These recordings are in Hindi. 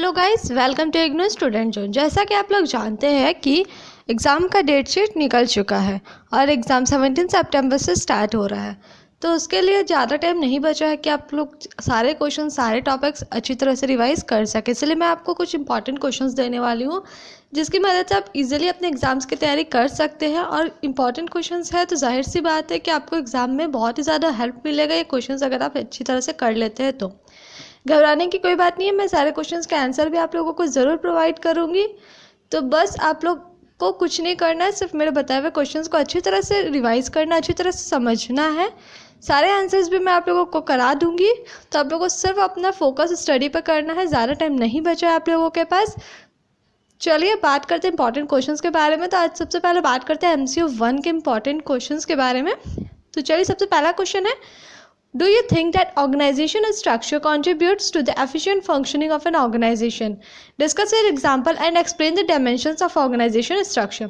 Hello guys, welcome to IGNOU student zone. जैसा कि आप लोग जानते हैं कि एग्ज़ाम का डेट शीट निकल चुका है और एग्ज़ाम 17 सितंबर से स्टार्ट हो रहा है। तो उसके लिए ज़्यादा टाइम नहीं बचा है कि आप लोग सारे क्वेश्चन सारे टॉपिक्स अच्छी तरह से रिवाइज कर सकें। इसलिए मैं आपको कुछ इंपॉर्टेंट क्वेश्चंस देने वाली हूँ जिसकी मदद से आप इजीली अपने एग्ज़ाम्स की तैयारी कर सकते हैं। और इंपॉर्टेंट क्वेश्चंस है तो जाहिर सी बात है कि आपको एग्ज़ाम में बहुत ही ज़्यादा हेल्प मिलेगा ये क्वेश्चंस अगर आप अच्छी तरह से कर लेते हैं तो। घबराने की कोई बात नहीं है, मैं सारे क्वेश्चंस का आंसर भी आप लोगों को ज़रूर प्रोवाइड करूँगी। तो बस आप लोग को कुछ नहीं करना है, सिर्फ मेरे बताए हुए क्वेश्चंस को अच्छी तरह से रिवाइज करना, अच्छी तरह से समझना है। सारे आंसर्स भी मैं आप लोगों को करा दूँगी। तो आप लोगों को सिर्फ अपना फोकस स्टडी पर करना है, ज़्यादा टाइम नहीं बचा है आप लोगों के पास। चलिए बात करते हैं इंपॉर्टेंट क्वेश्चंस के बारे में। तो आज सबसे पहले बात करते हैं MCQ 1 के इंपॉर्टेंट क्वेश्चंस के बारे में। तो चलिए सबसे पहला क्वेश्चन है, Do you think that organizational structure contributes to the efficient functioning of an organization? Discuss your example and explain the dimensions of organizational structure.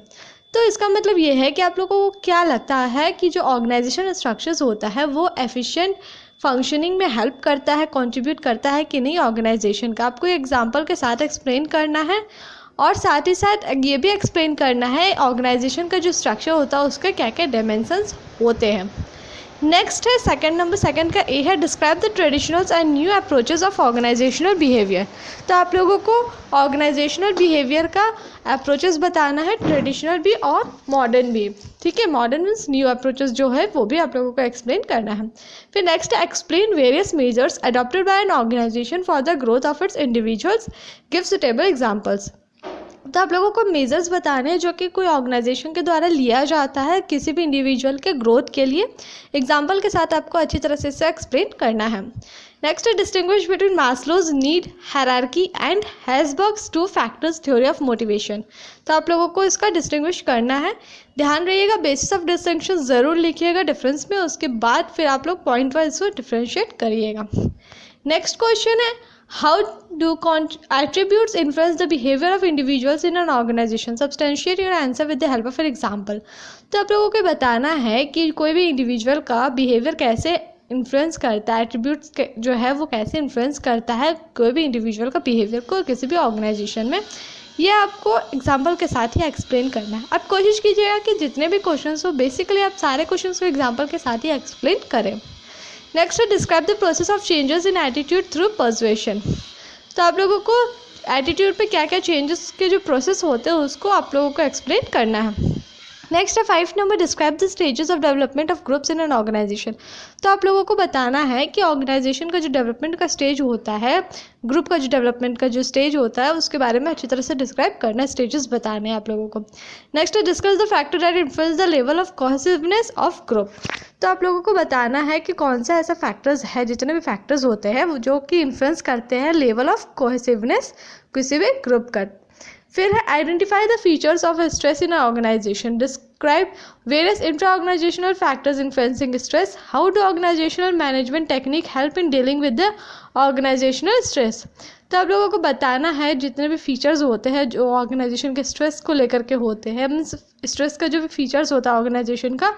तो इसका मतलब ये है कि आप लोगों को क्या लगता है कि जो ऑर्गेनाइजेशन स्ट्रक्चर्स होता है वो एफिशिएंट फंक्शनिंग में हेल्प करता है, कंट्रीब्यूट करता है कि नहीं ऑर्गेनाइजेशन का। आपको एग्जांपल के साथ एक्सप्लेन करना है और साथ ही साथ ये भी एक्सप्लेन करना है ऑर्गेनाइजेशन का जो स्ट्रक्चर होता है उसके क्या क्या डायमेंशंस होते हैं। नेक्स्ट है सेकंड का ए है, describe the traditionals and new approaches of organizational behaviour. तो आप लोगों को ऑर्गेनाइजेशनल बिहेवियर का अप्रोचेस बताना है, ट्रेडिशनल भी और मॉडर्न भी। ठीक है, मॉडर्न मीन्स न्यू अप्रोचेस जो है वो भी आप लोगों को एक्सप्लेन करना है। फिर नेक्स्ट है, explain various measures adopted by an organization for the growth of its individuals, give suitable examples. तो आप लोगों को मेजर्स बताने हैं जो कि कोई ऑर्गेनाइजेशन के द्वारा लिया जाता है किसी भी इंडिविजुअल के ग्रोथ के लिए। एग्जाम्पल के साथ आपको अच्छी तरह से इसे एक्सप्लेन करना है। नेक्स्ट है, distinguish between Maslow's need hierarchy and Herzberg's 2 factors theory of motivation. तो आप लोगों को इसका डिस्टिंग्विश करना है। ध्यान रहिएगा, बेसिस ऑफ डिस्टिंक्शन ज़रूर लिखिएगा डिफरेंस में, उसके बाद फिर आप लोग पॉइंट वाइज इसको डिफ्रेंशिएट करिएगा। नेक्स्ट क्वेश्चन है, How do attributes influence the behavior of individuals in an organization? Substantiate your answer with the help of an example. तो आप लोगों को बताना है कि कोई भी इंडिविजुअल का बिहेवियर कैसे इन्फ्लुएंस करता है, एट्रीब्यूट्स जो है वो कैसे इन्फ्लुएंस करता है कोई भी इंडिविजुअल का बिहेवियर को किसी भी ऑर्गेनाइजेशन में। ये आपको एग्जाम्पल के साथ ही एक्सप्लेन करना है। आप कोशिश कीजिएगा कि जितने भी क्वेश्चन हो बेसिकली आप सारे क्वेश्चन को एग्जाम्पल के साथ ही एक्सप्लेन करें। नेक्स्ट है, describe the process of changes in attitude through persuasion. तो आप लोगों को एटीट्यूड पे क्या क्या चेंजेस के जो प्रोसेस होते हैं उसको आप लोगों को एक्सप्लेन करना है। नेक्स्ट है 5 number, describe the stages of development of groups in an organization. तो आप लोगों को बताना है कि ऑर्गेनाइजेशन का जो डेवलपमेंट का स्टेज होता है, ग्रुप का जो डेवलपमेंट का जो स्टेज होता है उसके बारे में अच्छी तरह से डिस्क्राइब करना है, स्टेजेस बताने हैं आप लोगों को। नेक्स्ट है, discuss the factor that influence the level of cohesiveness of group. तो आप लोगों को बताना है कि कौन सा ऐसा फैक्टर्स है, जितने भी फैक्टर्स होते हैं वो जो कि इन्फ्लुएंस करते हैं लेवल ऑफ कोहेसिवनेस किसी भी ग्रुप का। फिर है, identify the features of stress in organization, describe various intra organizational factors influencing stress, how do organizational management technique help in dealing with the organizational stress. तो आप लोगों को बताना है जितने भी फीचर्स होते हैं जो ऑर्गेनाइजेशन के स्ट्रेस को लेकर के होते हैं, मीन्स स्ट्रेस का जो भी फीचर्स होता है ऑर्गेनाइजेशन का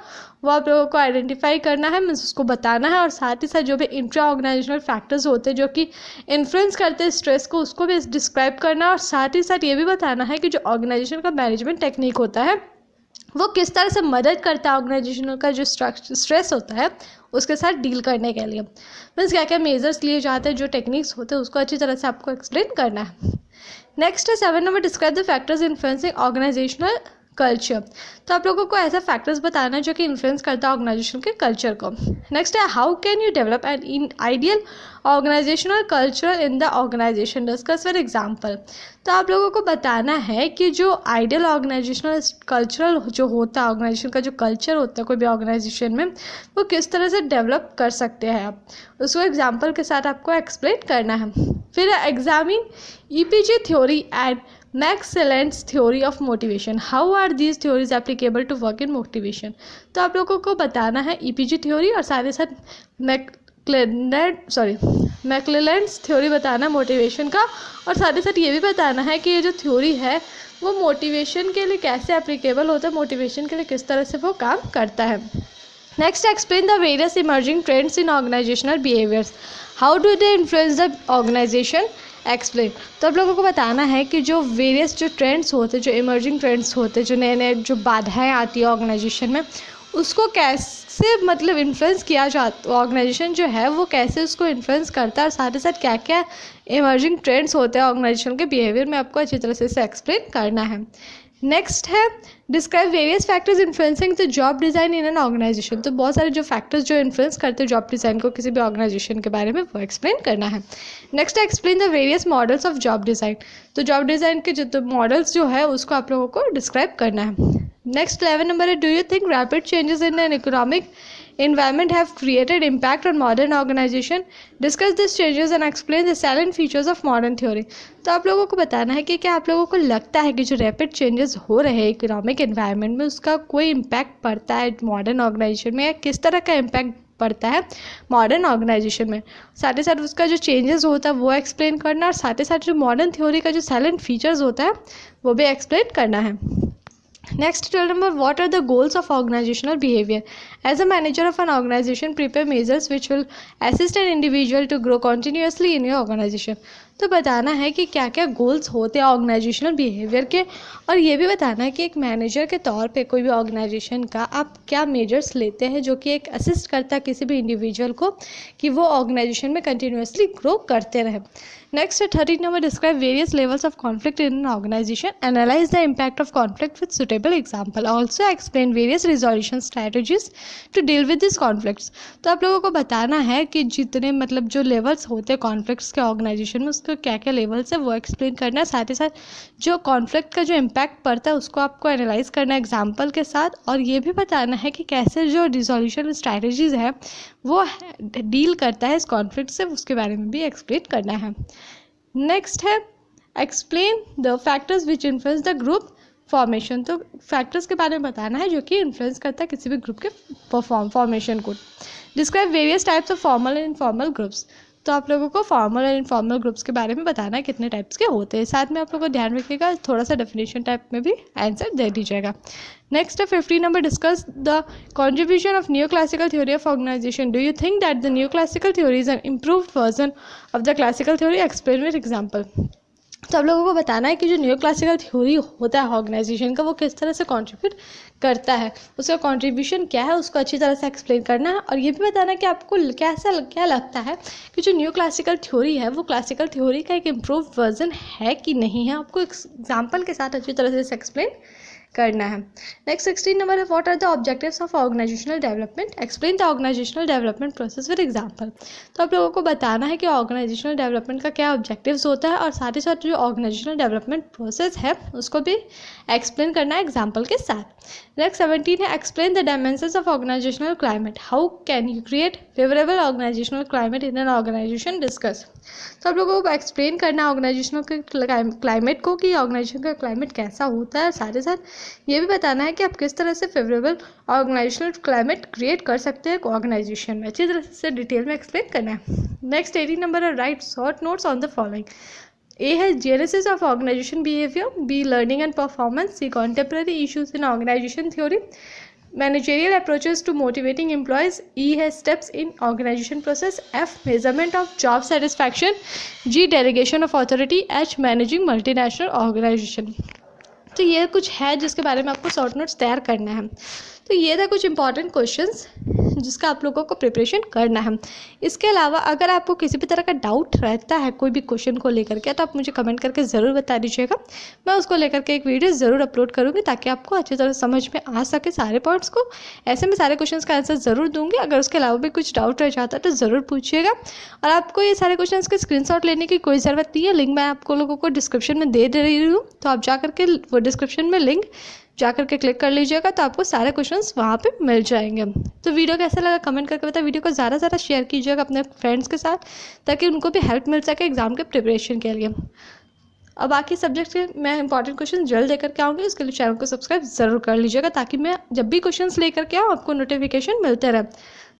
वो आप लोगों को आइडेंटिफाई करना है, मीन्स उसको बताना है। और साथ ही साथ जो भी इंट्रा ऑर्गेनाइजेशनल फैक्टर्स होते हैं जो कि इन्फ्लुएंस करते हैं स्ट्रेस को उसको भी डिस्क्राइब करना है। और साथ ही साथ ये भी बताना है कि जो ऑर्गेनाइजेशन का मैनेजमेंट टेक्निक होता है वो किस तरह से मदद करता है ऑर्गेनाइजेशन का जो स्ट्रेस होता है उसके साथ डील करने के लिए, मीन्स क्या क्या मेजर्स लिए जाते हैं, जो टेक्निक्स होते हैं उसको अच्छी तरह से आपको एक्सप्लेन करना है। नेक्स्ट है 7 number, describe the factors influencing organizational culture. तो आप लोगों को ऐसा फैक्टर्स बताना है जो कि इन्फ्लुएंस करता है ऑर्गेनाइजेशन के कल्चर को। नेक्स्ट है, how can you develop an ideal organizational culture in the organization, discuss with example. तो आप लोगों को बताना है कि जो आइडियल ऑर्गेनाइजेशनल कल्चरल जो होता है, ऑर्गेनाइजेशन का जो कल्चर होता है कोई भी ऑर्गेनाइजेशन में वो किस तरह से डेवलप कर सकते हैं आप, उसको एग्जाम्पल के साथ आपको एक्सप्लेन करना है। फिर examine EPG theory and McClelland's theory of motivation, how are these theories applicable to work in motivation. तो आप लोगों को बताना है EPG थ्योरी और साथ ही साथ मैक्लेलैंड्स थ्योरी बताना है मोटिवेशन का। और साथ ही साथ ये भी बताना है कि ये जो थ्योरी है वो मोटिवेशन के लिए कैसे एप्लीकेबल होता है, मोटिवेशन के लिए किस तरह से वो काम करता है। Next, explain the various emerging trends in organizational behaviours, how do they influence the organization explain. तो आप लोगों को बताना है कि जो वेरियस जो ट्रेंड्स होते हैं, जो इमर्जिंग ट्रेंड्स होते हैं, जो नए नए जो बाधाएं आती है ऑर्गेनाइजेशन में, उसको कैसे मतलब इन्फ्लुएंस किया जाता, ऑर्गेनाइजेशन जो है वो कैसे उसको इन्फ्लुएंस करता है, और साथ ही साथ क्या क्या इमर्जिंग ट्रेंड्स होते हैं ऑर्गेनाइजेशन के बिहेवियर में, आपको अच्छी तरह से इसे एक्सप्लेन करना है। नेक्स्ट है describe various factors influencing the job design in an organization. तो बहुत सारे जो फैक्टर्स जो इन्फ्लुएंस करते हैं जॉब डिज़ाइन को किसी भी ऑर्गेनाइजेशन के बारे में, वो एक्सप्लेन करना है। नेक्स्ट है explain the various models of job design. तो जॉब डिज़ाइन के जो मॉडल्स जो है उसको आप लोगों को डिस्क्राइब करना है। नेक्स्ट 11 नंबर है do you think rapid changes in an economic environment have created impact on modern organization? Discuss these changes and explain the salient features of modern theory. तो आप लोगों को बताना है कि क्या आप लोगों को लगता है कि जो रैपिड चेंजेस हो रहे हैं इकोनॉमिक एनवायरनमेंट में, उसका कोई इम्पैक्ट पड़ता है मॉडर्न ऑर्गेनाइजेशन में, या किस तरह का इम्पैक्ट पड़ता है मॉडर्न ऑर्गेनाइजेशन में। साथ ही साथ उसका जो चेंजेस होता है वो एक्सप्लेन करना, और साथ ही साथ जो मॉडर्न थ्योरी का जो साइलेंट फीचर्स होता है वो भी एक्सप्लेन करना है। Next, 12 number, what are the goals of organizational behavior? As a manager of an organization, prepare measures which will assist an individual to grow continuously in your organization. तो बताना है कि क्या क्या गोल्स होते हैं ऑर्गेनाइजेशनल बिहेवियर के, और ये भी बताना है कि एक मैनेजर के तौर पे कोई भी ऑर्गेनाइजेशन का आप क्या मेजर्स लेते हैं जो कि एक असिस्ट करता है किसी भी इंडिविजुअल को कि वो ऑर्गेनाइजेशन में कंटिन्यूसली ग्रो करते रहे। Next 13 number, describe various levels of conflict in an organization, analyse the impact of conflict with suitable example, also explain various resolution strategies to deal with this conflicts. तो आप लोगों को बताना है कि जितने मतलब जो लेवल्स होते हैं कॉन्फ्लिक्ट्स के ऑर्गेनाइजेशन में, उसके क्या क्या लेवल्स है वो एक्सप्लेन करना है। साथ ही साथ जो कॉन्फ्लिक्ट का जो इम्पैक्ट पड़ता है उसको आपको एनालाइज करना है एग्जाम्पल के साथ, और ये भी बताना है कि कैसे जो रिजोल्यूशन स्ट्रैटेजीज है वो डील करता है इस कॉन्फ्लिक्ट से, उसके बारे में भी एक्सप्लेन करना है। नेक्स्ट है explain the factors which influence the group formation. तो फैक्टर्स के बारे में बताना है जो कि इन्फ्लुएंस करता है किसी भी ग्रुप के फॉर्मेशन को। Describe various types of formal and informal groups. तो आप लोगों को फॉर्मल और इनफॉर्मल ग्रुप्स के बारे में बताना है कितने टाइप्स के होते हैं। साथ में आप लोगों को ध्यान रखिएगा थोड़ा सा डेफिनेशन टाइप में भी आंसर दे दीजिएगा। नेक्स्ट है 15 number, discuss the contribution of new classical theory of organization. Do you think that the new classical theory is an improved version of the classical theory, explain with example. तो आप लोगों को बताना है कि जो न्यू क्लासिकल थ्योरी होता है ऑर्गेनाइजेशन का वो किस तरह से कंट्रीब्यूट करता है, उसका कंट्रीब्यूशन क्या है, उसको अच्छी तरह से एक्सप्लेन करना है। और ये भी बताना है कि आपको क्या लगता है कि जो न्यू क्लासिकल थ्योरी है वो क्लासिकल थ्योरी का एक इम्प्रूव वर्जन है कि नहीं है, आपको एग्जाम्पल के साथ अच्छी तरह से एक्सप्लेन करना है। नेक्स्ट 16 नंबर है what are the objectives of organizational development, explain the organizational development process with example. तो आप लोगों को बताना है कि ऑर्गेनाइजेशनल डेवलपमेंट का क्या ऑब्जेक्टिव्स होता है, और साथ ही साथ जो ऑर्गेनाइजेशनल डेवलपमेंट प्रोसेस है उसको भी एक्सप्लेन करना है एग्जाम्पल के साथ। नेक्स्ट 17 है explain the dimensions of organizational climate, how can you create favourable organizational climate in an organization, discuss. तो आप लोगों को एक्सप्लेन करना है ऑर्गेनाइजेशनल के क्लाइमेट को कि ऑर्गेनाइजेशन का क्लाइमेट कैसा होता है। साथ ही साथ ये भी बताना है कि आप किस तरह से फेवरेबल ऑर्गेनाइजेशनल क्लाइमेट क्रिएट कर सकते हैं ऑर्गेनाइजेशन में, अच्छी तरह से डिटेल में एक्सप्लेन करना है। नेक्स्ट 18 नंबर है right short notes on the following. A है genesis of organization behavior, B learning and performance, C contemporary issues in organization theory, managerial approaches to motivating employees, E है steps in organization process, F measurement of job satisfaction, G delegation of authority, H managing multinational organization। तो ये कुछ है जिसके बारे में आपको शॉर्ट नोट्स तैयार करना है। तो ये था कुछ इंपॉर्टेंट क्वेश्चंस जिसका आप लोगों को प्रिपरेशन करना है। इसके अलावा अगर आपको किसी भी तरह का डाउट रहता है कोई भी क्वेश्चन को लेकर के, तो आप मुझे कमेंट करके ज़रूर बता दीजिएगा, मैं उसको लेकर के एक वीडियो ज़रूर अपलोड करूँगी ताकि आपको अच्छी तरह समझ में आ सके सारे पॉइंट्स को। ऐसे में सारे क्वेश्चंस का आंसर ज़रूर दूंगी। अगर उसके अलावा भी कुछ डाउट रह जाता है तो ज़रूर पूछिएगा। और आपको ये सारे क्वेश्चन के स्क्रीनशॉट लेने की कोई ज़रूरत नहीं है, लिंक मैं आपको लोगों को डिस्क्रिप्शन में दे रही हूँ, तो आप जा करके वो डिस्क्रिप्शन में लिंक जा करके क्लिक कर लीजिएगा, तो आपको सारे क्वेश्चंस वहाँ पे मिल जाएंगे। तो वीडियो कैसा लगा कमेंट करके बताएं। वीडियो को ज़्यादा से ज़्यादा शेयर कीजिएगा अपने फ्रेंड्स के साथ ताकि उनको भी हेल्प मिल सके एग्जाम के प्रिपरेशन के लिए। और बाकी सब्जेक्ट के मैं इंपॉर्टेंट क्वेश्चन जल्द लेकर के आऊँगी, उसके लिए चैनल को सब्सक्राइब ज़रूर कर लीजिएगा ताकि मैं जब भी क्वेश्चंस लेकर के आऊँ आपको नोटिफिकेशन मिलते रहे।